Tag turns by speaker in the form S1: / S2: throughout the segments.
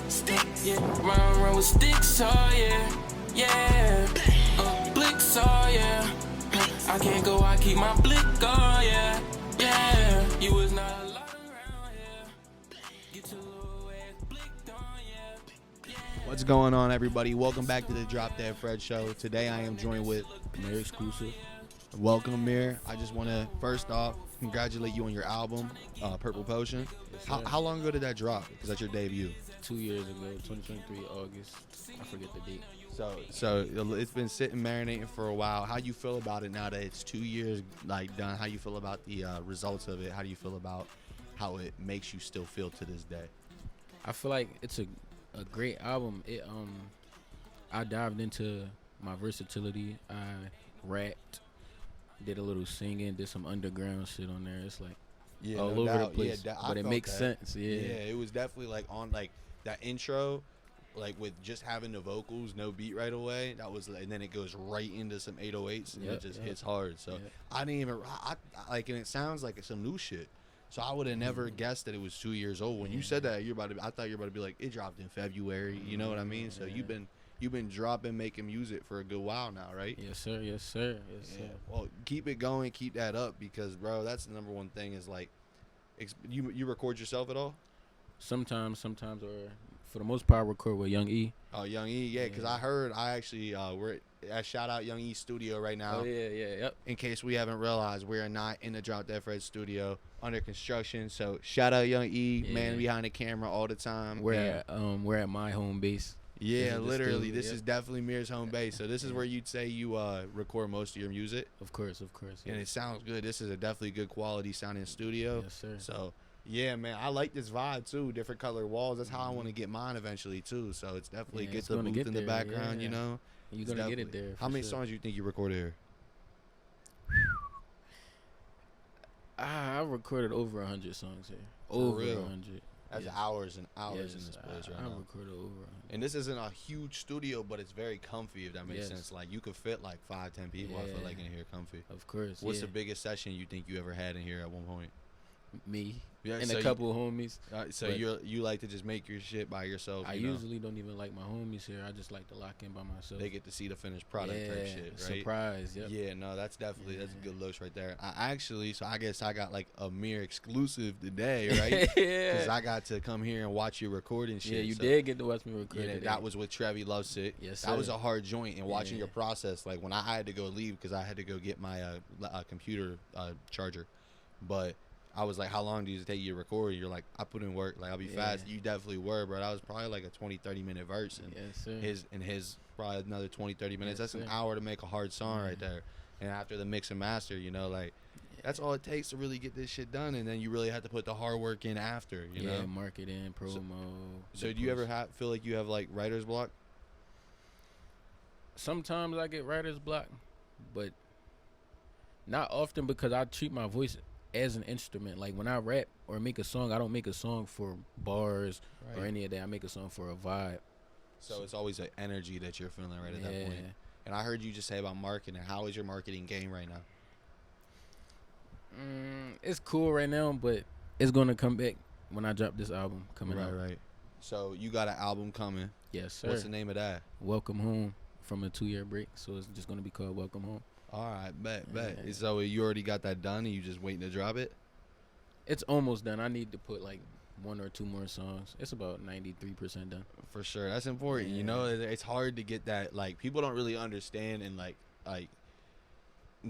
S1: Stick, yeah. Run with sticks, oh yeah, yeah. Blicks, oh yeah. I can't go, I keep my blick, oh yeah, yeah. You was not allowed around here. Get your little ass blicked on, yeah.
S2: What's going on, everybody? Welcome back to the Drop Dead Fred Show. Today I am joined with
S3: MirXclusivee.
S2: Welcome, Mir. I just want to, first off, congratulate you on your album, Purple Potion.
S3: Yes,
S2: How long ago did that drop? Because that's your debut.
S3: 2 years ago, 2023 August. I forget the date.
S2: So it's been sitting marinating for a while. How you feel about it now that it's 2 years done? How you feel about the results of it? How do you feel about how it makes you still feel to this day?
S3: I feel like it's a great album. I dived into my versatility. I rapped, did a little singing, did some underground shit on there. It's like all over the place, but it makes sense. Yeah,
S2: it was definitely like on like that intro, like with just having the vocals, no beat right away. That was, and then it goes right into some 808s and it just hits hard. So I didn't even, I like, and it sounds like it's some new shit. So I would have never guessed that it was 2 years old. When you said that, I thought you were about to be like, it dropped in February. You know what I mean? So you've been dropping, making music for a good while now, right?
S3: Yes, sir. Yes, sir. Yes, sir.
S2: Well, keep it going, keep that up, because bro, that's the number one thing. Is like, you record yourself at all?
S3: Sometimes, or for the most part, I record with Young E.
S2: Oh, Young E, yeah, because I actually we're at shout out Young E studio right now.
S3: Oh yep.
S2: In case we haven't realized, we are not in the Drop Dead Fred studio, under construction. So shout out Young E, man behind the camera all the time.
S3: We're at my home base.
S2: Yeah, literally, this is definitely Mir's home base. So this is where you'd say you record most of your music.
S3: Of course.
S2: And it sounds good. This is a definitely good quality sounding studio.
S3: Yes, sir.
S2: So yeah, man, I like this vibe too. Different color walls. That's how I want to get mine eventually too. So it's definitely get the booth in the background. You know,
S3: you're gonna get it there.
S2: How many songs you think you recorded here?
S3: I recorded over 100 songs here.
S2: Over
S3: 100.
S2: That's hours and hours in this place right now.
S3: I recorded over 100.
S2: And this isn't a huge studio, but it's very comfy, if that makes sense. Like, you could fit like 5-10 people, I feel like, in here comfy.
S3: Of course.
S2: What's the biggest session you think you ever had in here at one point?
S3: Me.
S2: Yeah,
S3: and a couple of homies.
S2: So you like to just make your shit by yourself?
S3: I usually don't even like my homies here. I just like to lock in by myself.
S2: They get to see the finished product type shit, right?
S3: Surprise, yep.
S2: Yeah, no, that's definitely that's a good looks right there. So I guess I got like a Mir exclusive today, right? Because I got to come here and watch you recording shit.
S3: Yeah, you did get to watch me record.
S2: Yeah, that was with Trevi Loves It.
S3: Yes, sir.
S2: That was a hard joint, and watching your process, like when I had to go leave because I had to go get my computer charger, but I was like, how long do you take you to record? You're like, I put in work. Like, I'll be fast. You definitely were, bro. That was probably like a 20-30 minute verse. And his probably another 20-30 minutes. That's an hour to make a hard song right there. And after the mix and master, you know, like, that's all it takes to really get this shit done. And then you really have to put the hard work in after, you know?
S3: Yeah, marketing, promo.
S2: So do you ever feel like you have, like, writer's block?
S3: Sometimes I get writer's block, but not often because I treat my voice as an instrument. Like when I rap or make a song, I don't make a song for bars or any of that. I make a song for a vibe.
S2: So it's always an energy that you're feeling right at that point. And I heard you just say about marketing. How is your marketing game right now?
S3: It's cool right now, but it's gonna come back when I drop this album coming out.
S2: Right. So you got an album coming.
S3: Yes, sir.
S2: What's the name of that?
S3: Welcome Home, from a 2-year break. So it's just gonna be called Welcome Home.
S2: All right, bet. So you already got that done, and you just waiting to drop it?
S3: It's almost done. I need to put like 1 or 2 more songs. It's about 93% done.
S2: For sure, that's important. You know, it's hard to get that. Like, people don't really understand and like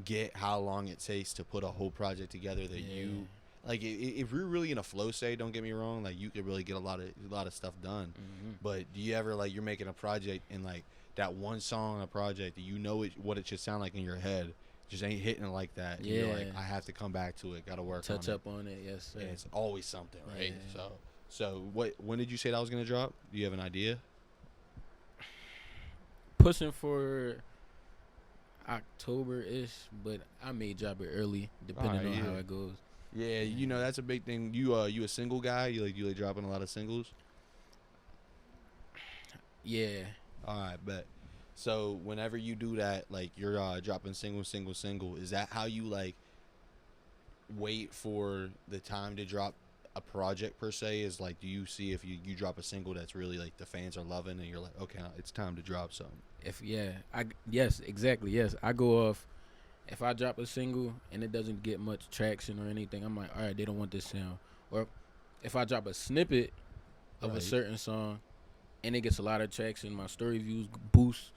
S2: get how long it takes to put a whole project together. That you like, if you're really in a flow state, don't get me wrong, like you could really get a lot of stuff done. But do you ever, like, you're making a project and like that one song on a project that you know what it should sound like in your head just ain't hitting it like that. Yeah. You're like, I have to come back to it. Got to work on it.
S3: Touch up on it, yes, sir.
S2: And it's always something, right?
S3: Yeah.
S2: So when did you say that was going to drop? Do you have an idea?
S3: Pushing for October-ish, but I may drop it early, depending on how it goes.
S2: Yeah, you know, that's a big thing. You a single guy? You like dropping a lot of singles?
S3: Yeah.
S2: All right, bet. So whenever you do that, like you're dropping single, is that how you like wait for the time to drop a project per se is like, do you see if you drop a single that's really like the fans are loving and you're like, okay, it's time to drop something?
S3: Yes, exactly. Yes, I go off. If I drop a single and it doesn't get much traction or anything, I'm like, all right, they don't want this sound. Or if I drop a snippet of a certain song and it gets a lot of traction, my story views boost,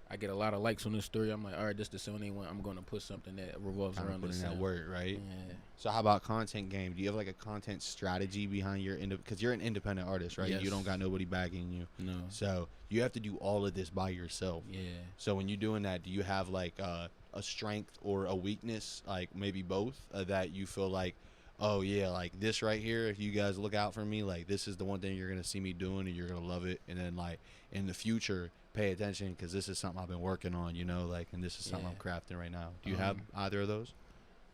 S3: I get a lot of likes on the story. I'm like, all right, this the sound they want. I'm going to put something that revolves around this sound.
S2: That word, right?
S3: Yeah.
S2: So how about content game? Do you have like a content strategy behind your because you're an independent artist, right?
S3: Yes.
S2: You don't got nobody backing you.
S3: No.
S2: So you have to do all of this by yourself.
S3: Yeah.
S2: So when you're doing that, do you have like a strength or a weakness, like maybe both, that you feel like, oh yeah, like this right here, if you guys look out for me, like this is the one thing you're gonna see me doing and you're gonna love it, and then like in the future pay attention because this is something I've been working on, you know, like, and this is something I'm crafting right now. Do you have either of those?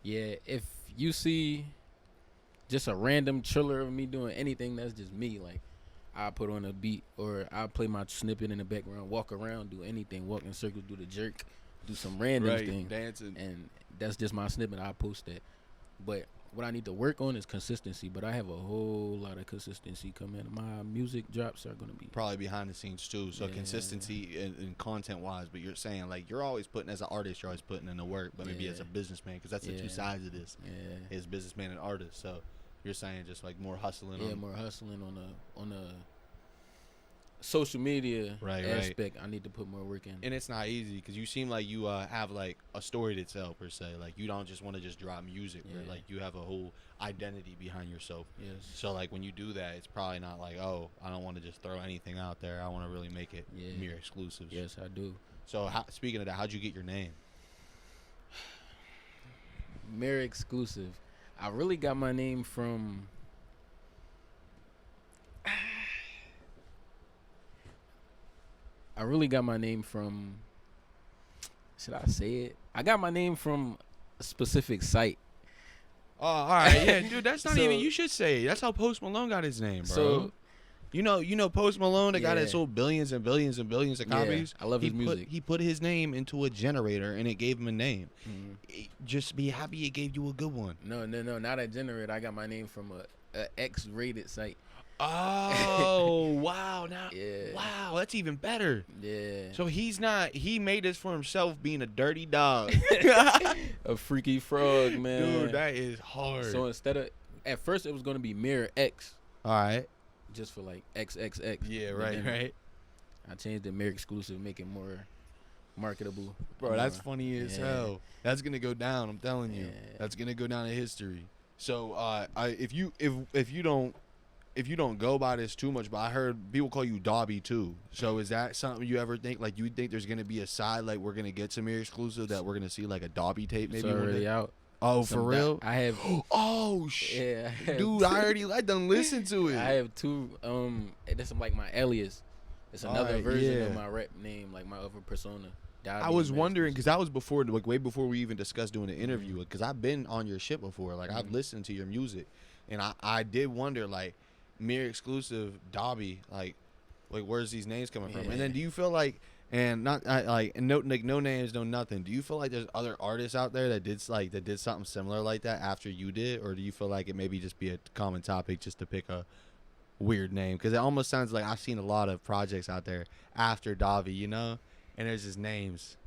S3: Yeah, if you see just a random trailer of me doing anything, that's just me. Like, I'll put on a beat or I'll play my snippet in the background, walk around, do anything, walk in circles, do the jerk, do some random thing.
S2: Dancing.
S3: And that's just my snippet. I'll post that. But what I need to work on is consistency. But I have a whole lot of consistency coming. My music drops are going to be
S2: probably behind the scenes too. So consistency and content wise, but you're saying like you're always putting, as an artist, you're always putting in the work, but maybe as a businessman, because that's the two sides of this, is businessman and artist. So you're saying just like more hustling.
S3: More hustling on a social media aspect. I need to put more work in.
S2: And it's not easy because you seem like you have like a story to tell per se. Like you don't just want to just drop music, right? Like you have a whole identity behind yourself.
S3: Yes.
S2: So like when you do that, it's probably not like, oh, I don't want to just throw anything out there. I want to really make it MirXclusive.
S3: Yes, I do.
S2: So speaking of that, how'd you get your name?
S3: MirXclusivee. I really got my name from. Should I say it? I got my name from a specific site.
S2: Oh, all right, yeah, dude. That's not even. You should say it. That's how Post Malone got his name, bro.
S3: So,
S2: you know, Post Malone, the guy that sold billions and billions and billions of copies.
S3: I love his music.
S2: He put his name into a generator and it gave him a name. Just be happy it gave you a good one.
S3: No, not a generator. I got my name from a X-rated site.
S2: Oh, wow. Wow, that's even better.
S3: Yeah.
S2: So he made this for himself being a dirty dog.
S3: A freaky frog, man.
S2: Dude, that is hard.
S3: So at first it was going to be MirX.
S2: All right.
S3: Just for like XXX.
S2: Yeah, right.
S3: I changed it MirXclusivee, make it more marketable.
S2: Bro, that's funny as hell. That's going to go down, I'm telling you. That's going to go down in history. So, if you don't go by this too much, but I heard people call you Dobby too. So is that something you ever think, like you think there's gonna be a side, like we're gonna get some MirXclusive that we're gonna see like a Dobby tape maybe?
S3: It's already out.
S2: Oh, for real?
S3: I have.
S2: Oh shit, dude! I done listened to it.
S3: I have two. That's like my alias. It's another version of my rap name, like my other persona.
S2: I was wondering because that was before, like way before we even discussed doing an interview. Because I've been on your shit before, like I've listened to your music, and I did wonder like. MirXclusivee, Dobby, like where's these names coming from? And then do you feel like, and not no names, no nothing. Do you feel like there's other artists out there that did something similar like that after you did, or do you feel like it maybe just be a common topic just to pick a weird name? Because it almost sounds like I've seen a lot of projects out there after Dobby, you know, and there's just names.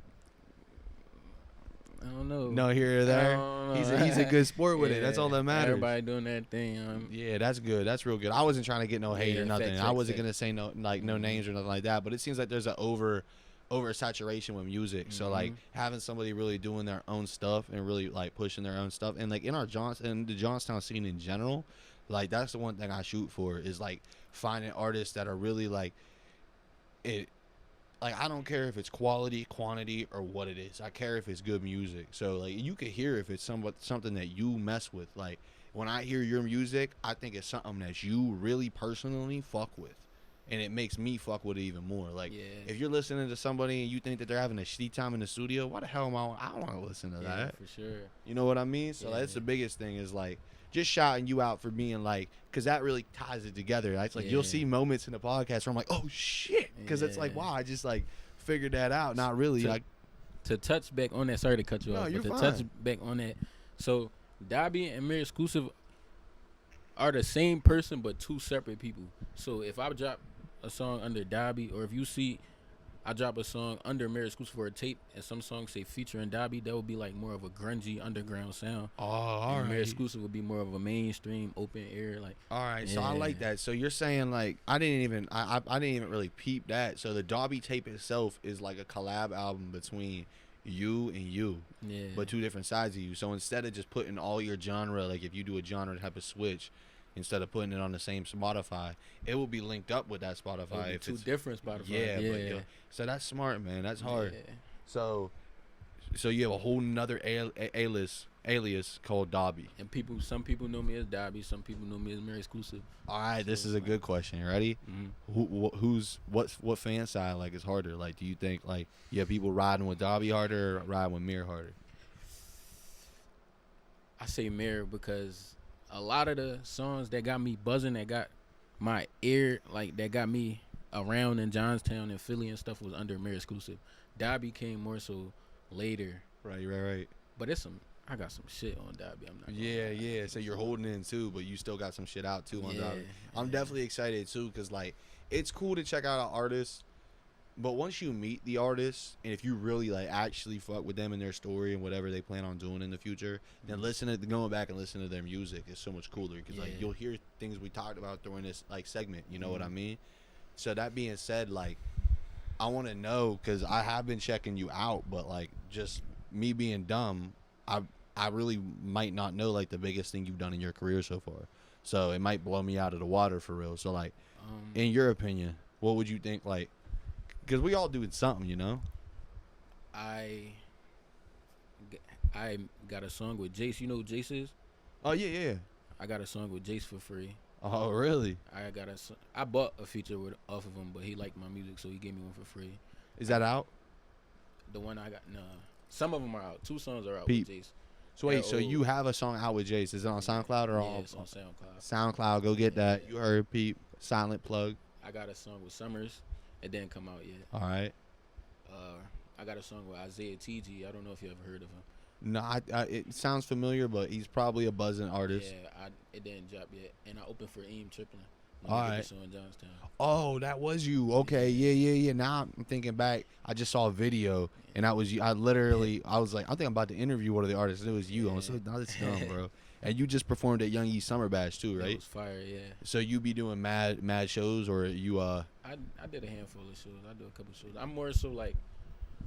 S3: I don't know.
S2: No here or there. He's a good sport with it. That's all that matters.
S3: Everybody doing that thing.
S2: Yeah, that's good. That's real good. I wasn't trying to get no hate or nothing. I wasn't gonna say no names or nothing like that. But it seems like there's an over saturation with music. So like having somebody really doing their own stuff and really like pushing their own stuff, and like in the Johnstown scene in general, like that's the one thing I shoot for is like finding artists that are really like it. Like, I don't care if it's quality, quantity, or what it is. I care if it's good music. So, like, you could hear if it's something that you mess with. Like, when I hear your music, I think it's something that you really personally fuck with. And it makes me fuck with it even more. Like, if you're listening to somebody and you think that they're having a shitty time in the studio, why the hell I don't want to listen to that.
S3: For sure.
S2: You know what I mean? So, that's the biggest thing is, like, just shouting you out for being like, because that really ties it together. It's like you'll see moments in the podcast where I'm like, oh shit, because it's like, wow, I just like figured that out. Not really.
S3: To touch back on that, sorry to cut you off,
S2: you're
S3: but
S2: fine.
S3: to touch back on that, so Dobby and MirXclusivee, are the same person but two separate people. So if I drop a song under Dobby, or if you see I drop a song under MirXclusivee for a tape, and some songs say featuring Dobby, that would be like more of a grungy underground sound.
S2: Oh, all
S3: and
S2: right.
S3: MirXclusivee would be more of a mainstream open air. Like,
S2: All right, so I like that. So you're saying like I didn't even really peep that. So the Dobby tape itself is like a collab album between you and you,
S3: yeah,
S2: but two different sides of you. So instead of just putting all your genre, like if you do a genre type of switch, instead of putting it on the same Spotify, it will be linked up with that Spotify. If
S3: two
S2: it's
S3: different Spotify.
S2: yeah, but yo, so that's smart, man. That's hard.
S3: Yeah.
S2: So you have a whole nother alias called Dobby.
S3: And some people know me as Dobby, some people know me as MirXclusivee.
S2: All right, this is a good question. You ready?
S3: Mm-hmm.
S2: What fan side like is harder? Like, do you think like you have people riding with Dobby harder or riding with Mir harder?
S3: I say Mir because a lot of the songs that got me buzzing, that got my ear, like that got me around in Johnstown and Philly and stuff, was under MirXclusivee. Dobby came more so later.
S2: Right.
S3: But I got some shit on Dobby. I'm not.
S2: Yeah. So you're holding in too, but you still got some shit out too on Dobby. I'm definitely excited too, cause like it's cool to check out an artist, but once you meet the artist and if you really like actually fuck with them and their story and whatever they plan on doing in the future, then going back and listening to their music is so much cooler, cause like you'll hear things we talked about during this like segment. You know what I mean? So that being said, like I want to know, cause I have been checking you out, but like just me being dumb, I really might not know like the biggest thing you've done in your career so far. So it might blow me out of the water for real. So like, in your opinion, what would you think like? Because we all doing something, you know.
S3: I got a song with Jace. You know who Jace is?
S2: Oh yeah.
S3: I got a song with Jace for free.
S2: Oh really?
S3: I bought a feature off of him, but he liked my music, so he gave me one for free.
S2: Is that out?
S3: The one I got, nah. Some of them are out. 2 songs are out
S2: Peep.
S3: with Jace.
S2: So wait, so you have a song out with Jace? Is it on SoundCloud or
S3: yeah, it's on SoundCloud.
S2: SoundCloud, go get that. You heard Peep. Silent plug.
S3: I got a song with Summers. It didn't come out yet.
S2: All right.
S3: I got a song with Isaiah TG. I don't know if you ever heard of him.
S2: No, it sounds familiar, but he's probably a buzzing artist.
S3: Yeah, it didn't drop yet. And I opened for Eam Triplin.
S2: All right.
S3: In Johnstown.
S2: Oh, that was you. Okay, yeah. Now I'm thinking back. I just saw a video, and that was you. I was like, I think I'm about to interview one of the artists. And it was you. I was so, no, that's dumb, bro. And you just performed at Young East Summer Bash too, right?
S3: It was fire, yeah.
S2: So you be doing mad shows, or you
S3: I did a handful of shows. I do a couple shows. I'm more so like,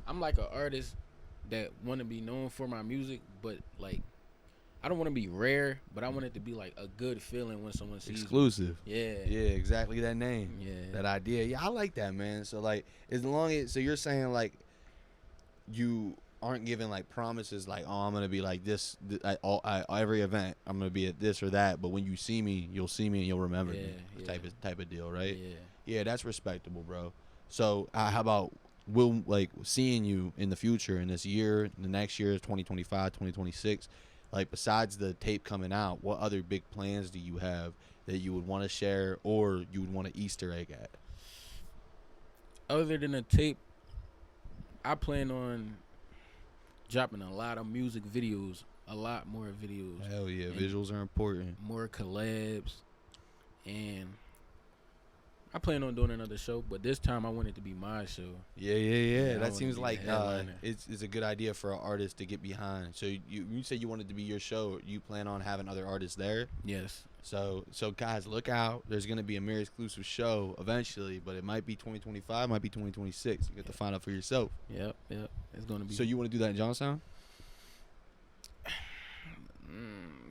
S3: I'm like an artist that want to be known for my music, but like, I don't want to be rare, but I want it to be like a good feeling when someone sees
S2: exclusive.
S3: Me.
S2: Yeah, exactly that name.
S3: Yeah,
S2: that idea. Yeah, I like that, man. So like, as long as you're saying like, you aren't giving like promises like, oh, I'm gonna be like this at every event. I'm gonna be at this or that. But when you see me, you'll see me and you'll remember me. Type of deal, right? Yeah, that's respectable, bro. So how about we'll like seeing you in the future, in this year, the next year, 2025, 2026. Like, besides the tape coming out, what other big plans do you have that you would want to share or you would want to Easter egg at?
S3: Other than the tape, I plan on dropping a lot of music videos, a lot more videos.
S2: Hell yeah, visuals are important. More
S3: collabs, and I plan on doing another show, but this time I want it to be my show.
S2: Yeah. That seems like it's a good idea for an artist to get behind. So you say you want it to be your show. You plan on having other artists there?
S3: Yes.
S2: So guys, look out. There's going to be a MirXclusivee show eventually, but it might be 2025, might be 2026. You get to find out for yourself.
S3: Yep. It's going to be.
S2: So you want to do that in Johnstown?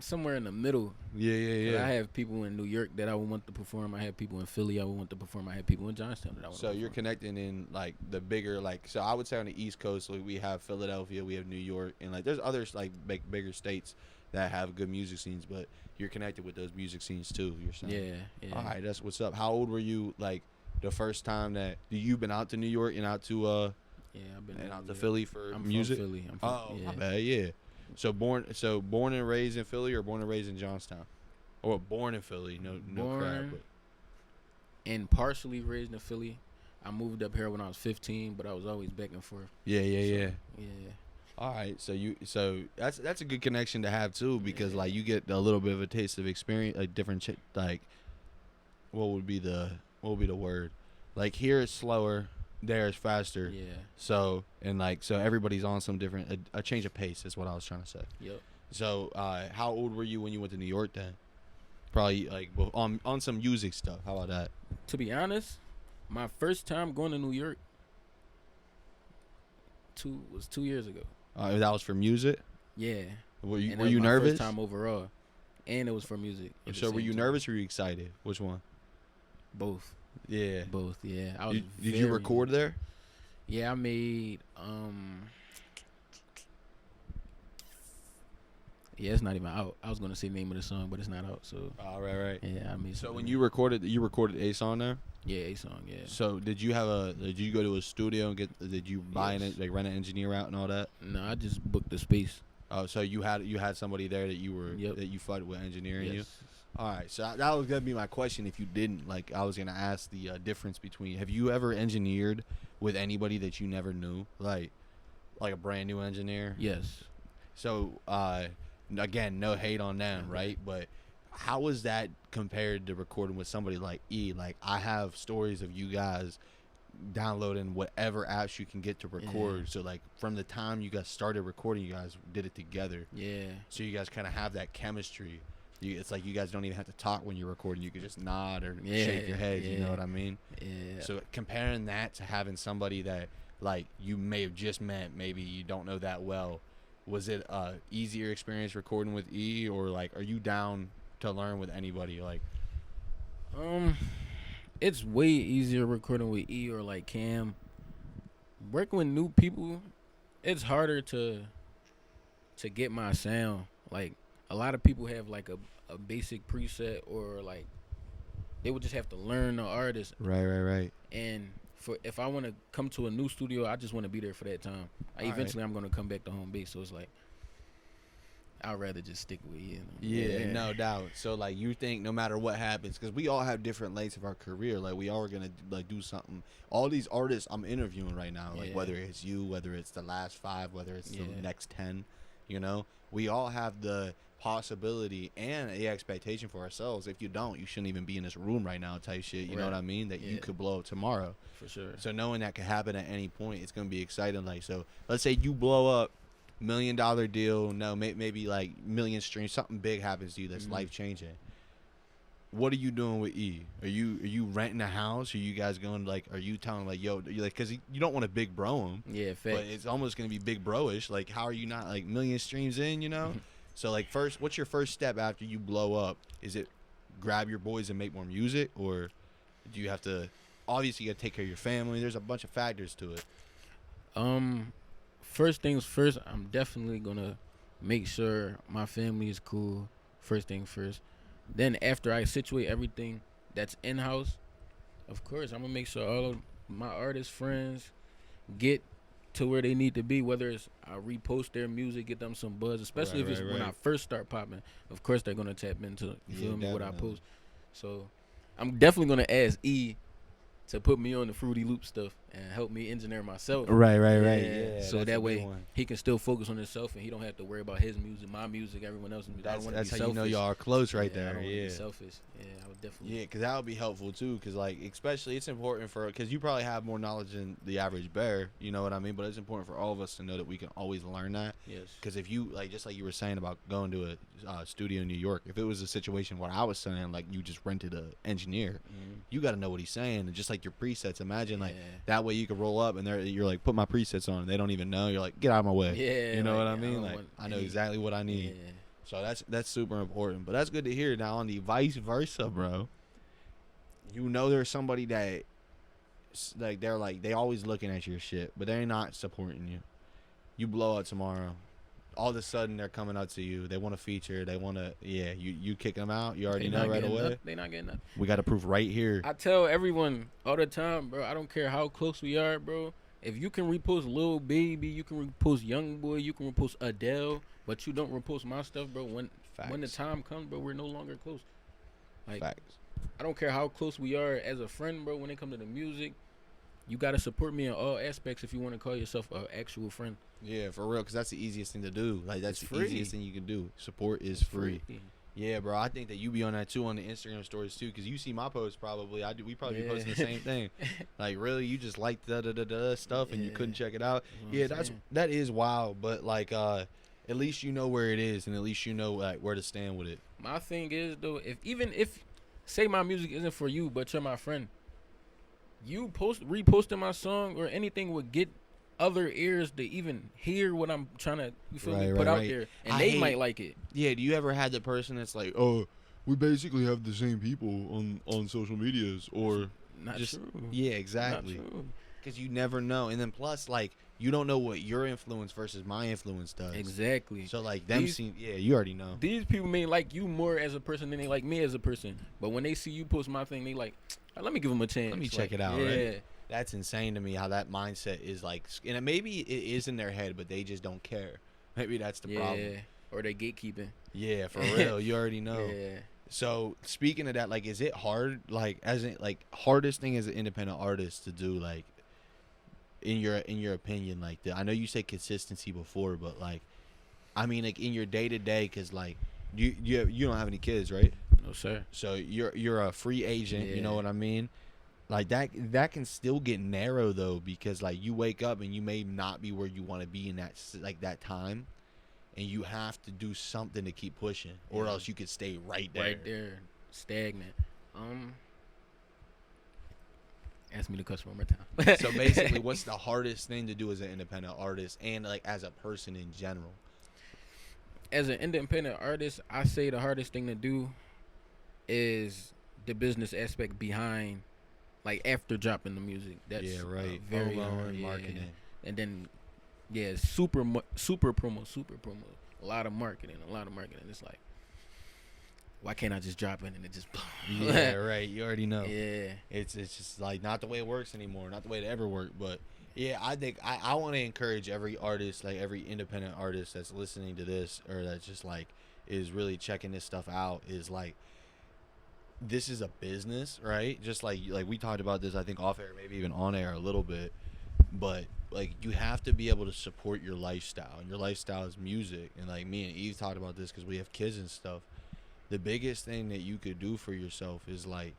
S3: Somewhere in the middle.
S2: Yeah.
S3: I have people in New York that I would want to perform. I have people in Philly I would want to perform. I have people in Johnstown that I would want to perform.
S2: So you're connecting in like the bigger, like, so I would say on the East Coast, like, we have Philadelphia, we have New York, and like there's others like bigger states that have good music scenes, but you're connected with those music scenes too. You're saying.
S3: Yeah.
S2: All right, that's what's up. How old were you like the first time that you've been out to New York and out to
S3: I've been
S2: out to Philly for music?
S3: From Philly.
S2: My bad. Yeah. So born and raised in Philly, or born and raised in Johnstown, or born in Philly? No crap. But.
S3: And partially raised in Philly. I moved up here when I was 15, but I was always back and forth.
S2: Yeah. All right, so that's a good connection to have too, because like you get a little bit of a taste of experience, like different like what would be the word? Like here it's slower, there it's faster.
S3: Yeah.
S2: So so everybody's on some different a change of pace is what I was trying to say.
S3: Yep.
S2: So how old were you when you went to New York then? Probably like on some music stuff. How about that?
S3: To be honest, my first time going to New York was 2 years ago.
S2: That was for music.
S3: Yeah.
S2: Were you
S3: And
S2: were
S3: that was
S2: you
S3: my
S2: nervous?
S3: First time overall, and it was for music. at the
S2: So were
S3: same
S2: you
S3: time.
S2: nervous or were you excited? Which one?
S3: Both.
S2: Yeah.
S3: Both. Yeah. I was.
S2: Did you record there?
S3: Yeah, I made. Yeah, it's not even out. I was gonna say the name of the song, but it's not out. So.
S2: Oh, right.
S3: Yeah, I made.
S2: So
S3: something.
S2: when you recorded a song there.
S3: Yeah, a song. Yeah.
S2: So did you go to a studio and did you buy
S3: Yes.
S2: like rent an engineer out and all that?
S3: No, I just booked the space.
S2: Oh, so you had somebody there that you were
S3: Yep.
S2: that you fought with engineering you.
S3: Yes.
S2: All right, so that was gonna be my question. If you didn't, like, I was gonna ask the difference between. Have you ever engineered with anybody that you never knew, like a brand new engineer?
S3: Yes.
S2: So, again, no hate on them, right? But how was that compared to recording with somebody like E? Like, I have stories of you guys downloading whatever apps you can get to record.
S3: Yeah.
S2: So, like, from the time you guys started recording, you guys did it together.
S3: Yeah.
S2: So you guys kind of have that chemistry. It's like you guys don't even have to talk when you're recording. You can just nod or shake your head. You know what I mean?
S3: Yeah.
S2: So comparing that to having somebody that like you may have just met, maybe you don't know that well, was it a easier experience recording with E, or like are you down to learn with anybody? Like,
S3: it's way easier recording with E or like Cam. Working with new people, it's harder to get my sound. Like a lot of people have like a basic preset, or like they would just have to learn the artist.
S2: right.
S3: And if I want to come to a new studio, I just want to be there for that time. Eventually, I'm gonna come back to home base. So it's like I'd rather just stick with you.
S2: Yeah, no doubt. So like you think no matter what happens, because we all have different lengths of our career, like we all are gonna like do something. All these artists I'm interviewing right now, like whether it's you, whether it's the last 5, whether it's the next 10, you know, we all have the possibility and the expectation for ourselves. If you don't, you shouldn't even be in this room right now type shit. You know what I mean? That you could blow up tomorrow.
S3: For sure.
S2: So knowing that could happen at any point, it's gonna be exciting. Like, so let's say you blow up, $1 million deal, maybe like million streams, something big happens to you that's life changing. What are you doing with E? Are you renting a house? Are you guys going like? Are you telling like, yo, you like, because you don't want to big bro him.
S3: Yeah, fact.
S2: But it's almost gonna be big bro-ish. Like, how are you not like million streams in? You know. So like, first, what's your first step after you blow up? Is it grab your boys and make more music, or do you have to? Obviously, you gotta take care of your family. There's a bunch of factors to it.
S3: First things first, I'm definitely gonna make sure my family is cool. First thing first. Then after I situate everything that's in house, of course I'm gonna make sure all of my artist friends get to where they need to be. Whether it's I repost their music, get them some buzz, especially if it's when I first start popping. Of course they're gonna tap into what I post. So I'm definitely gonna ask E to put me on the Fruity Loop stuff and help me engineer myself.
S2: Right.
S3: Yeah, so that way he can still focus on himself and he don't have to worry about his music, my music, everyone else's music.
S2: That's how you know y'all are close right
S3: I
S2: there.
S3: don't wanna be selfish. Yeah, I would definitely.
S2: Yeah, because that would be helpful too. Because like, especially it's important because you probably have more knowledge than the average bear. You know what I mean? But it's important for all of us to know that we can always learn that.
S3: Yes.
S2: Because if you like, just like you were saying about going to a studio in New York, if it was a situation where I was saying like you just rented an engineer, you got to know what he's saying, and just like your presets. Imagine like that way you could roll up and you're like, put my presets on, and they don't even know. You're like, get out of my way.
S3: Yeah.
S2: You know
S3: like,
S2: what I mean? Like I know exactly what I need.
S3: Yeah.
S2: So that's super important. But that's good to hear. Now on the vice versa, bro. You know there's somebody that like they always looking at your shit, but they're not supporting you. You blow up tomorrow. All of a sudden they're coming up to you. They want to feature. They want to you kick them out. You already know right away.
S3: They not getting nothing.
S2: We got to prove right here.
S3: I tell everyone all the time, bro. I don't care how close we are, bro. If you can repost Lil Baby, you can repost Young Boy, you can repost Adele, but you don't repost my stuff, bro. When the time comes, bro, we're no longer close. Like,
S2: Facts.
S3: I don't care how close we are as a friend, bro. When it comes to the music, you gotta support me in all aspects if you want to call yourself an actual friend.
S2: Yeah, for real, because that's the easiest thing to do. Like, that's
S3: It's
S2: the
S3: free.
S2: easiest thing you can do. Support is free. Yeah, bro. I think that you be on that too on the Instagram stories too, because you see my posts probably. I do. We probably be
S3: Yeah.
S2: posting the same thing. Like, really, you just like the stuff and you
S3: Yeah.
S2: couldn't check it out.
S3: You know what I'm saying?
S2: That is wild. But like, at least you know where it is, and at least you know like where to stand with it.
S3: My thing is though, if say my music isn't for you, but you're my friend, you reposting my song or anything would get other ears to even hear what I'm trying to put out there, and they might like it.
S2: Yeah. Do you ever had the person that's like, oh, we basically have the same people on social medias, or
S3: Not
S2: just
S3: true.
S2: yeah, exactly.
S3: Not true.
S2: Because you never know, and then plus like you don't know what your influence versus my influence does.
S3: Exactly.
S2: So like them you already know.
S3: These people may like you more as a person than they like me as a person. But when they see you post my thing, they like, let me give them a chance.
S2: Let me check it out.
S3: Yeah.
S2: Right? That's insane to me how that mindset is like, and maybe it is in their head, but they just don't care. Maybe that's the problem.
S3: Or they gatekeeping.
S2: Yeah, for real. You already know.
S3: Yeah.
S2: So speaking of that, like, is it hard? Like, as in, like, hardest thing as an independent artist to do, like, in your opinion, like, I know you said consistency before, but like, I mean, like in your day to day, because like, you don't have any kids, right?
S3: No sir.
S2: So you're a free agent.
S3: Yeah.
S2: You know what I mean? Like that can still get narrow though, because like you wake up and you may not be where you want to be in that time, and you have to do something to keep pushing, or else you could stay right there.
S3: Right there, stagnant. Ask me the question one more time.
S2: So basically, what's the hardest thing to do as an independent artist, and like as a person in general?
S3: As an independent artist, I say the hardest thing to do is the business aspect behind, like after dropping the music. That's
S2: right.
S3: very
S2: Promo
S3: hard.
S2: and marketing.
S3: And then, super promo. A lot of marketing. It's like, why can't I just drop it and it just?
S2: Yeah, right. You already know.
S3: Yeah.
S2: It's just like not the way it works anymore. Not the way it ever worked. But yeah, I think I want to encourage every artist, like every independent artist that's listening to this, or that's just like is really checking this stuff out, is like, this is a business, right? Just like we talked about this, I think off air, maybe even on air a little bit, but like you have to be able to support your lifestyle, and your lifestyle is music. And like me and Eve talked about this because we have kids and stuff. The biggest thing that you could do for yourself is like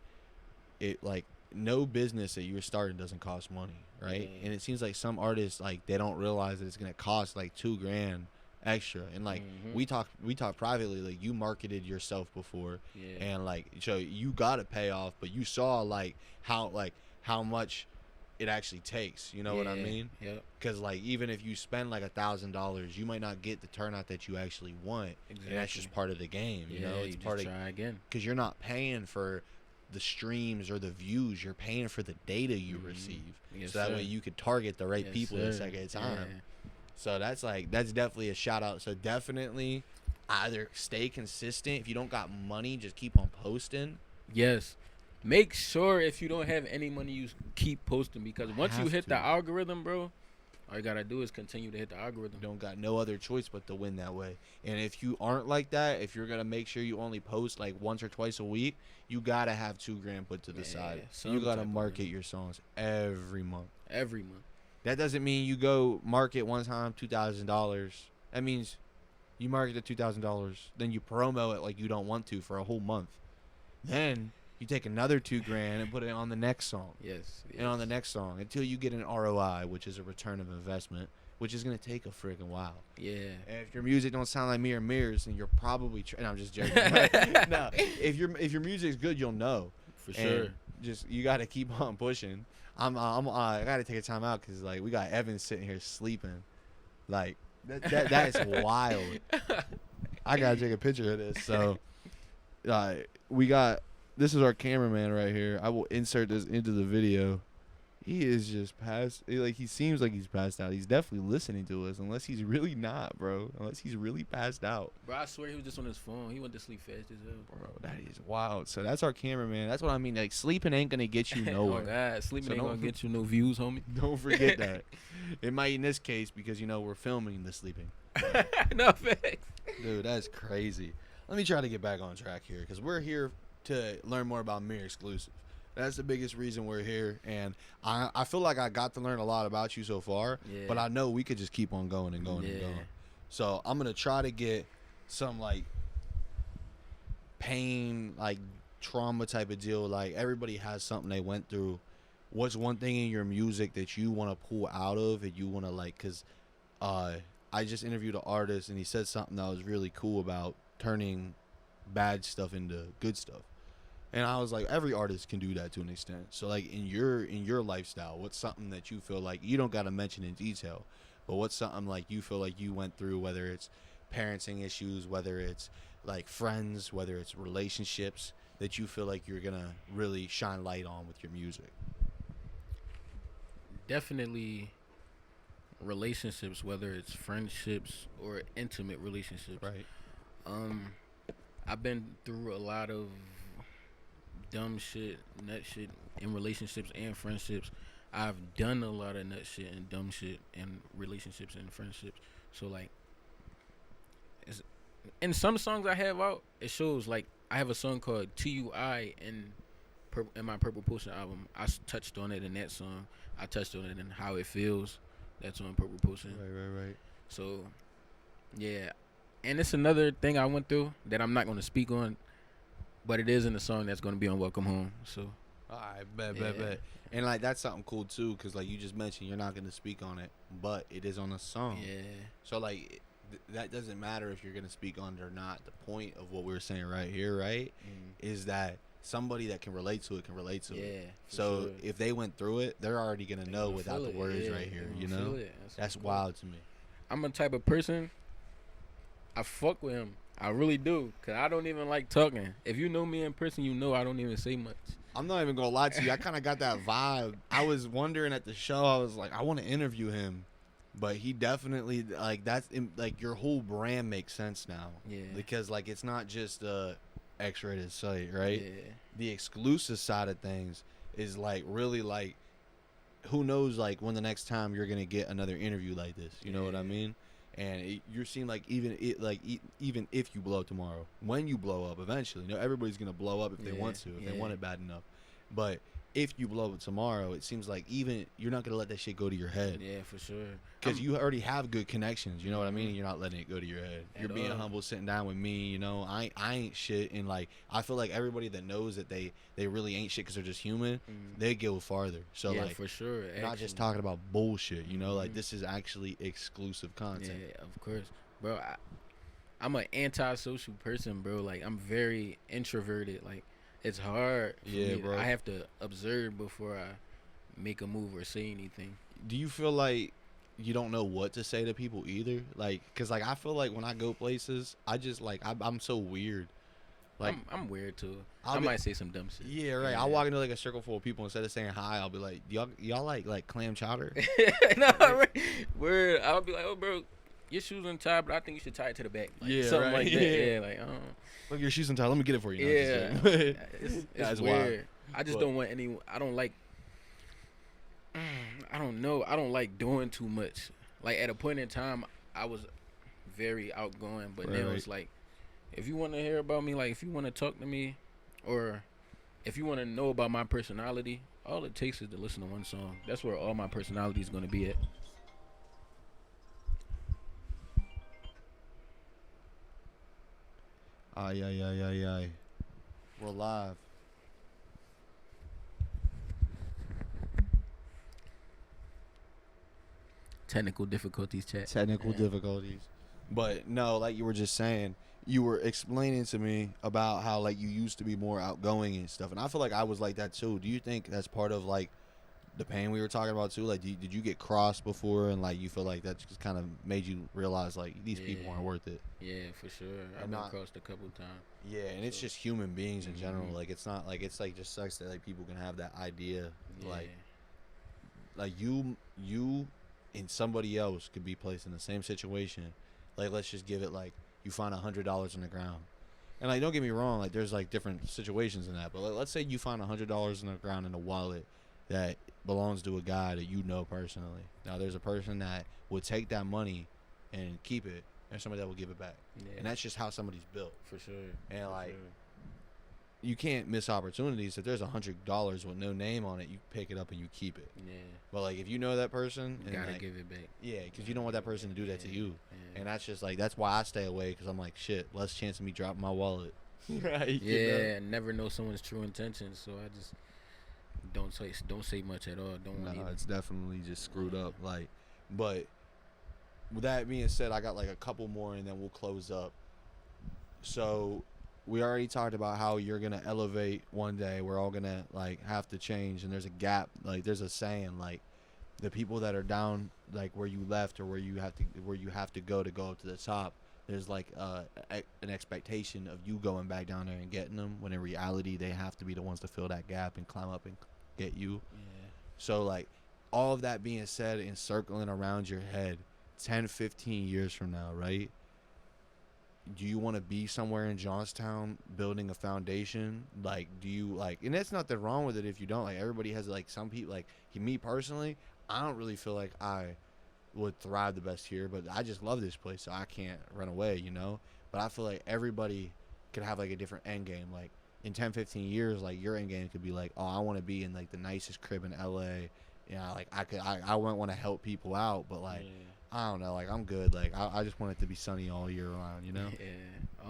S2: no business that you're starting doesn't cost money, right?
S3: Yeah.
S2: And it seems like some artists, like, they don't realize that it's gonna cost like $2,000 extra. And like we talked privately, like you marketed yourself before, and like so you got to pay off, but you saw like how much it actually takes, you know what I mean?
S3: Yep.
S2: Because like even if you spend like $1,000, you might not get the turnout that you actually want.
S3: Exactly.
S2: And that's just part of the game, you know. It's
S3: you
S2: part
S3: just
S2: of,
S3: try again.
S2: because you're not paying for the streams or the views, you're paying for the data you receive.
S3: Yes,
S2: so that
S3: sir.
S2: way you could target the right
S3: Yes,
S2: people
S3: sir.
S2: at a second time.
S3: Yeah.
S2: So that's definitely a shout out. So definitely either stay consistent. If you don't got money, just keep on posting.
S3: Yes. Make sure if you don't have any money, you keep posting, because once you
S2: Have
S3: hit
S2: to.
S3: the algorithm, bro, all you gotta do is continue to hit the algorithm.
S2: Don't got no other choice but to win that way. And if you aren't like that, if you're gonna make sure you only post like once or twice a week, you gotta have $2,000 put to the side.
S3: some
S2: You gotta
S3: type of
S2: market
S3: money.
S2: your songs every month.
S3: Every month.
S2: That doesn't mean you go market one time $2,000. That means you market the $2,000, then you promo it like you don't want to for a whole month. Then you take another $2,000 and put it on the next song.
S3: Yes.
S2: And on the next song until you get an ROI, which is a return of investment, which is gonna take a freaking while.
S3: Yeah.
S2: And if your music don't sound like Me or Mirrors, then you're probably no, I'm just joking. No, if your music's good, you'll know.
S3: For
S2: And
S3: sure.
S2: just you got to keep on pushing. I got to take a time out because like we got Evan sitting here sleeping, like that is wild. I gotta take a picture of this. So, this is our cameraman right here. I will insert this into the video. He is just he seems like he's passed out. He's definitely listening to us, unless he's really not, bro. Unless he's really passed out.
S3: Bro, I swear he was just on his phone. He went to sleep fast as hell.
S2: Bro, that is wild. So that's our cameraman. That's what I mean. Like, sleeping ain't gonna get you nowhere.
S3: Oh, God. Sleeping
S2: So
S3: ain't
S2: don't-
S3: gonna get you no views, homie.
S2: Don't forget that. It might in this case because we're filming the sleeping.
S3: No facts.
S2: Dude, that's crazy. Let me try to get back on track here because we're here to learn more about MirXclusivee. That's the biggest reason we're here, and I feel like I got to learn a lot about you so far.
S3: Yeah.
S2: But I know we could just keep on going and going and
S3: Yeah.
S2: going. So I'm gonna try to get some like pain, like trauma type of deal. Like everybody has something they went through. What's one thing in your music that you want to pull out of and you want to like? Cause I just interviewed an artist and he said something that was really cool about turning bad stuff into good stuff. And I was like, every artist can do that to an extent. So like in your lifestyle, what's something that you feel like you don't got to mention in detail, but what's something like you feel like you went through, whether it's parenting issues, whether it's like friends, whether it's relationships, that you feel like you're gonna really shine light on with your music?
S3: Definitely relationships, whether it's friendships or intimate relationships.
S2: Right.
S3: I've been through a lot of dumb shit, nut shit in relationships and friendships. I've done a lot of nut shit and dumb shit in relationships and friendships. So like, in some songs I have out, it shows. Like I have a song called TUI in my Purple Potion album. I touched on it in that song. I touched on it in How It Feels. That's on Purple Potion.
S2: Right.
S3: So, yeah. And it's another thing I went through that I'm not going to speak on, but it is in the song that's going to be on Welcome Home. So,
S2: All right, bet. And like that's something cool too, cause like you just mentioned, you're not gonna speak on it, but it is on a song.
S3: yeah.
S2: So like that doesn't matter if you're gonna speak on it or not. The point of what we're saying right here, right, is that somebody that can relate to it can relate to it.
S3: Yeah.
S2: So
S3: sure.
S2: if they went through it, they're already gonna know
S3: gonna
S2: without
S3: feel
S2: the
S3: it,
S2: words
S3: yeah,
S2: right here.
S3: they
S2: You
S3: gonna
S2: know,
S3: feel it.
S2: that's
S3: cool.
S2: wild to me.
S3: I'm a type of person, I fuck with him. I really do, cause I don't even like talking. If you know me in person, you know I don't even say much.
S2: I'm not even gonna lie to you. I kind of got that vibe. I was wondering at the show. I was like, I want to interview him, but he definitely like that's like your whole brand makes sense now.
S3: Yeah.
S2: Because like it's not just a X-rated site, right?
S3: Yeah.
S2: The exclusive side of things is like really like, who knows like when the next time you're gonna get another interview like this. You know what I mean? And you seem like even if you blow up tomorrow, when you blow up eventually, you know, everybody's gonna blow up if they want to, if they want it bad enough. But if you blow up tomorrow, it seems like even you're not gonna let that shit go to your head.
S3: Yeah, for sure.
S2: Because you already have good connections, you know what I mean? And you're not letting it go to your head. You're being humble, sitting down with me, you know. I ain't shit, and like I feel like everybody that knows that they really ain't shit because they're just human, they go farther. So
S3: yeah,
S2: like
S3: for sure.
S2: not just talking about bullshit, you know. Like this is actually exclusive content.
S3: Yeah, of course, bro. I'm an antisocial person, bro. Like I'm very introverted. Like it's hard. For me.
S2: bro.
S3: I have to observe before I make a move or say anything.
S2: Do you feel like you don't know what to say to people either? Like, cause like I feel like when I go places, I just like I'm so weird. Like
S3: I'm weird too.
S2: I
S3: might say some dumb shit.
S2: Yeah, right. I'll walk into like a circle full of people, instead of saying hi, I'll be like, y'all like clam chowder?
S3: No, word. I'll be like, oh, bro, your shoes untied, but I think you should tie it to the back. Like,
S2: Yeah,
S3: something
S2: right.
S3: like that. Yeah, like
S2: Look, your shoes untied. Let me get it for you. No,
S3: yeah,
S2: I'm just kidding.
S3: it's
S2: That's
S3: weird.
S2: wild.
S3: I just
S2: But-
S3: don't want any. I don't like. I don't know. I don't like doing too much. Like at a point in time, I was very outgoing, but now
S2: Right.
S3: it's like, if you want to hear about me, like if you want to talk to me, or if you want to know about my personality, all it takes is to listen to one song. That's where all my personality is going to be at.
S2: Aye. We're live.
S3: Technical difficulties, chat.
S2: Technical difficulties. But no, like you were just saying, you were explaining to me about how like you used to be more outgoing and stuff, and I feel like I was like that too. Do you think that's part of like the pain we were talking about too? Like, did you get crossed before, and like you feel like that just kind of made you realize like these people aren't worth it?
S3: Yeah, for sure. I've been crossed a couple times.
S2: Yeah, and it's just human beings in general. Like it's not like it's like just sucks that like people can have that idea, like you and somebody else could be placed in the same situation. Like let's just give it like you find $100 on the ground, and like don't get me wrong, like there's like different situations in that. But like, let's say you find $100 on the ground in a wallet that belongs to a guy that you know personally. Now there's a person that would take that money and keep it, and somebody that will give it back.
S3: Yeah.
S2: And that's just how somebody's built.
S3: For sure.
S2: And like you can't miss opportunities. If there's $100 with no name on it, you pick it up and you keep it.
S3: Yeah.
S2: But like if you know that person,
S3: You
S2: and
S3: gotta
S2: like,
S3: give it back.
S2: yeah, because you don't want that person to do that to you.
S3: Yeah.
S2: And that's just like that's why I stay away because I'm like shit, less chance of me dropping my wallet. Right?
S3: Yeah, I never know someone's true intentions, so I just don't say much at all. Don't
S2: No,
S3: even.
S2: it's definitely just screwed up. Like, but with that being said, I got like a couple more and then we'll close up. So we already talked about how you're gonna elevate one day. We're all gonna like have to change, and there's a gap. Like there's a saying like the people that are down like where you left or where you have to go up to the top. There's like an expectation of you going back down there and getting them, when in reality they have to be the ones to fill that gap and climb up and get you.
S3: Yeah.
S2: So like all of that being said and circling around your head, 10, 15 years from now, right? Do you want to be somewhere in Johnstown building a foundation? Like, do you like, and that's nothing wrong with it if you don't. Like, everybody has like some people, like me personally, I don't really feel like I would thrive the best here, but I just love this place, so I can't run away, you know? But I feel like everybody could have like a different end game. Like in 10, 15 years, like your end game could be like, oh, I want to be in like the nicest crib in LA. You know, like I wouldn't want to help people out, but like,
S3: Yeah.
S2: I don't know, like I'm good. Like I just want it to be sunny all year round, you know?
S3: Yeah.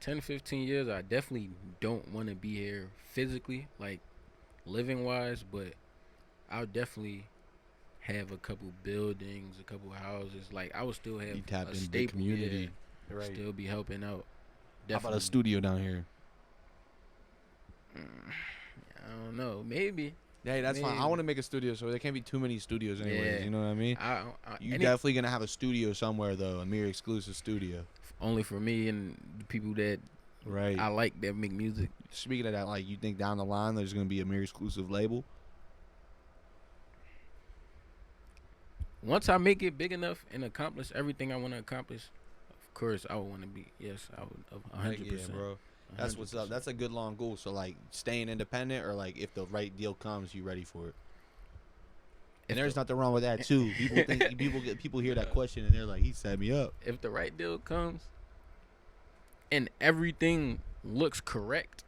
S3: 10, 15 years, I definitely don't want to be here physically, like living wise, but I'll definitely have a couple buildings, a couple houses. Like I would still have
S2: You tapped
S3: a
S2: in big
S3: staple
S2: community.
S3: yeah,
S2: Right.
S3: still be helping out.
S2: How about a studio down here?
S3: I don't know. Maybe.
S2: Hey, that's fine. I
S3: Maybe.
S2: want to make a studio, so there can't be too many studios anyways.
S3: Yeah.
S2: You know what I mean? You definitely gonna have a studio somewhere though, a MirXclusivee studio.
S3: Only for me and the people that
S2: Right.
S3: I like that make music.
S2: Speaking of that, like you think down the line there's gonna be a MirXclusivee label?
S3: Once I make it big enough and accomplish everything I want to accomplish, of course I would want to be. Yes, I would. 100%.
S2: Yeah, bro. That's what's up. That's a good long goal. So like staying independent, or like if the right deal comes, you ready for it. And there's nothing wrong with that too. People think people hear that question and they're like, he set me up.
S3: If the right deal comes and everything looks correct,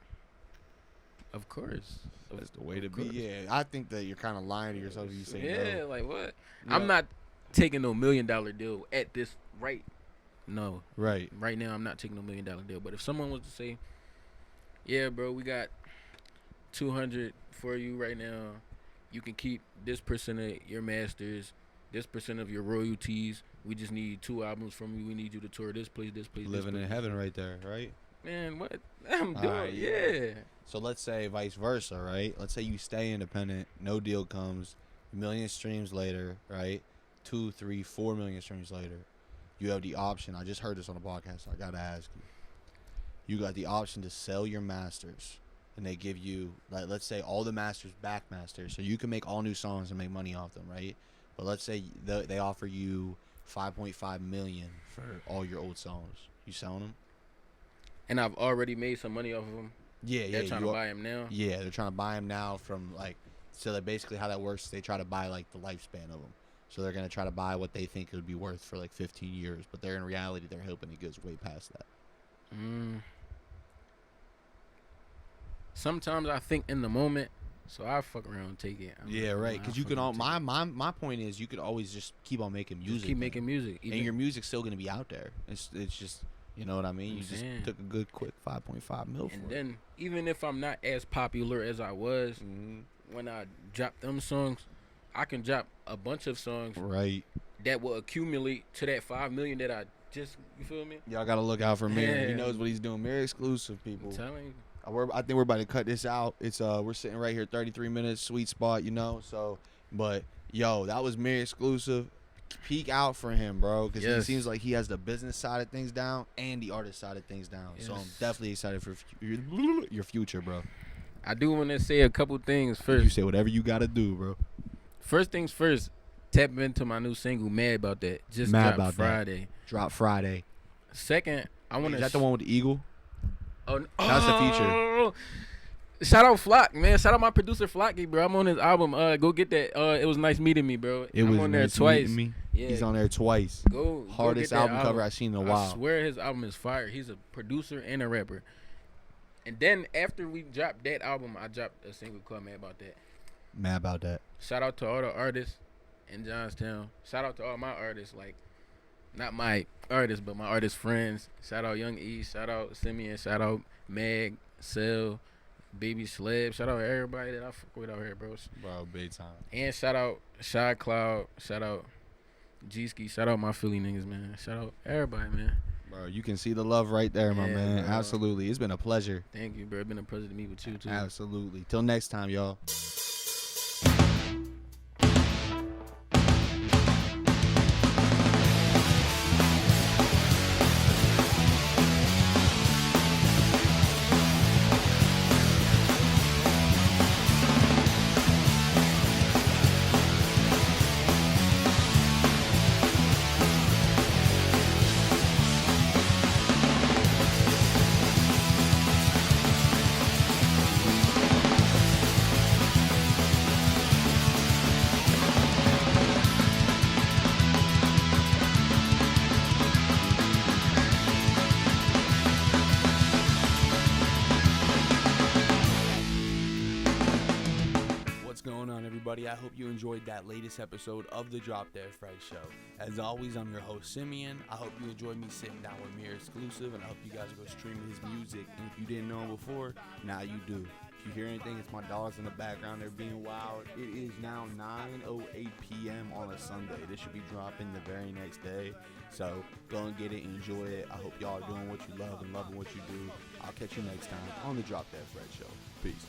S3: of course.
S2: That's the way to be. Yeah, I think that you're kind of lying to yourself if you say
S3: yeah,
S2: no.
S3: like what?
S2: Yeah.
S3: I'm not taking no $1 million deal at this right. No,
S2: Right.
S3: right now I'm not taking no $1 million deal. But if someone was to say, "Yeah, bro, we got 200 for you right now. You can keep this percent of your masters, this percent of your royalties. We just need 2 albums from you. We need you to tour this place, this place,
S2: Living
S3: this
S2: in
S3: place."
S2: heaven right there, right?
S3: Man, what? I'm doing,
S2: Alright,
S3: yeah.
S2: So let's say vice versa, right? Let's say you stay independent, no deal comes, 1 million streams later, right? 2, 3, 4 million streams later. You have the option. I just heard this on the podcast, so I gotta ask you. You got the option to sell your masters, and they give you, like, let's say all the masters back masters, so you can make all new songs and make money off them, right? But let's say they offer you 5.5 million for all your old songs. You selling them?
S3: And I've already made some money off of them.
S2: Yeah,
S3: They're trying to buy them now.
S2: Yeah, they're trying to buy them now from like, so that basically how that works is they try to buy like the lifespan of them. So they're gonna try to buy what they think it would be worth for like 15 years, but they're in reality they're hoping it goes way past that.
S3: Sometimes I think in the moment, so I fuck around and take it.
S2: Yeah, right. Because you can all my point is you could always just keep on making music.
S3: Just keep making music,
S2: and your music's still gonna be out there. It's just, you know what I mean. You just took a good quick 5.5 mil for it.
S3: And then even if I'm not as popular as I was when I dropped them songs, I can drop a bunch of songs
S2: right
S3: that will accumulate to that 5 million that I just, you feel me?
S2: Y'all gotta look out for Mir.
S3: Yeah.
S2: He knows what he's doing. MirXclusivee, people.
S3: I'm telling you.
S2: I think we're about to cut this out. It's we're sitting right here, 33 minutes, sweet spot, you know. So, but yo, that was MirXclusivee. Peek out for him, bro, because he seems like he has the business side of things down and the artist side of things down. So I'm definitely excited for your future, bro.
S3: I do want to say a couple things first.
S2: You say whatever you gotta do, bro.
S3: First things first, tap into my new single, Mad About That. Just
S2: Mad
S3: dropped
S2: About
S3: Friday.
S2: That. Drop Friday.
S3: Second, I want to.
S2: Is that the one with the eagle?
S3: Oh,
S2: that's the feature.
S3: Shout out Flock, man. Shout out my producer Flocky, bro. I'm on his album. Go get that. It was nice meeting me, bro. I'm on there
S2: nice
S3: twice.
S2: meeting me.
S3: Yeah.
S2: He's on there twice.
S3: Go
S2: Hardest
S3: get that
S2: album cover I've seen in a while.
S3: I swear his album is fire. He's a producer and a rapper. And then after we dropped that album, I dropped a single called Mad About That.
S2: Mad about that.
S3: Shout out to all the artists in Johnstown. Shout out to all my artists, like not my artists, but my artist friends. Shout out Young E. Shout out Simeon. Shout out Meg, Sel, Baby Slab. Shout out everybody that I fuck with out here, bro.
S2: Bro, big time.
S3: And shout out Shy Cloud. Shout out G-Ski. Shout out my Philly niggas, man. Shout out everybody, man.
S2: Bro, you can see the love right there, my
S3: Yeah,
S2: man.
S3: bro.
S2: Absolutely. It's been a pleasure.
S3: Thank you, bro. It's been a pleasure to meet with you, too.
S2: Absolutely. Till next time, y'all.
S4: I hope you enjoyed that latest episode of the Drop Dead Fred Show. As always, I'm your host, Simeon. I hope you enjoyed me sitting down with MirXclusivee, and I hope you guys go stream his music. And if you didn't know him before, now you do. If you hear anything, it's my dogs in the background. They're being wild. It is now 9:08 p.m. on a Sunday. This should be dropping the very next day. So go and get it and enjoy it. I hope y'all are doing what you love and loving what you do. I'll catch you next time on the Drop Dead Fred Show. Peace.